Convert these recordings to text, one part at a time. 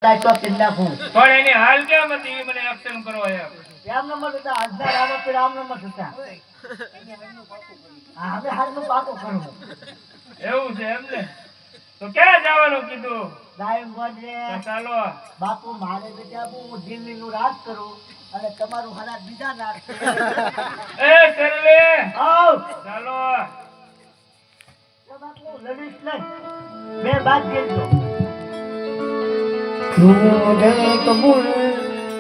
પણ એની હાલ કેમ હતી એ મને એક્શન કરો એમ નંબર હતા આજના રામા પીર આમ નંબર હતા હા હવે હાલનું પાકો કરવું એવું છે એમ ને તો ક્યાં જવાનું કીધું સાહેબ બોલે ચાલો બાપુ મારે બેટા હું દિલ્હી નું રાજ કરું અને તમારું હરા બીજા નાક એ સરલે આવ ચાલો બાપુ લડીશ નહીં બે બાદ દેજો તું દે કબૂલ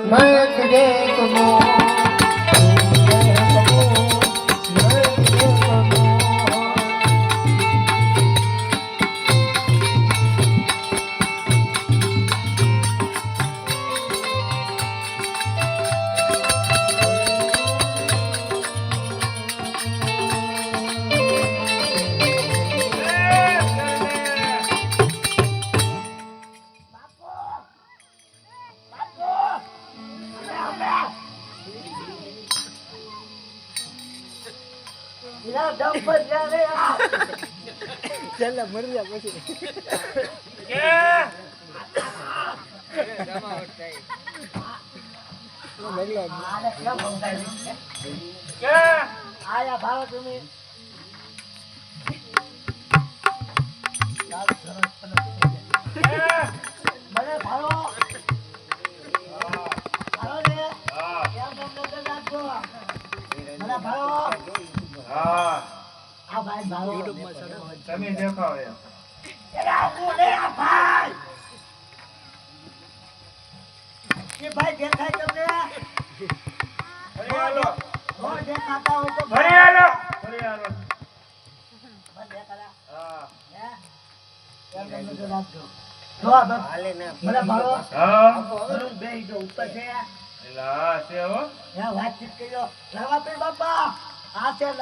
મત દે કબૂલ ચલા મરી જા પછી કે કે આયા ભાવ તમે મને ભાવો ભાવો ને હા કેમ તમને રાખો મને ભાવો હા આ ભાઈ ભાવો તમે દેખાવ એમ ભાઈ કે ભાઈ દેખાય તમને ફરી હાલો હો દેખાતા હોય તો ફરી હાલો ફરી હાલો બસ દેખાડા હા હે કેમ તમને રાખજો જો આ બસ મને ભાવો હા બેહી જો ઉપર છે એલા છે હો વાતચીત કર્યો રામા પીર બાપા આ છે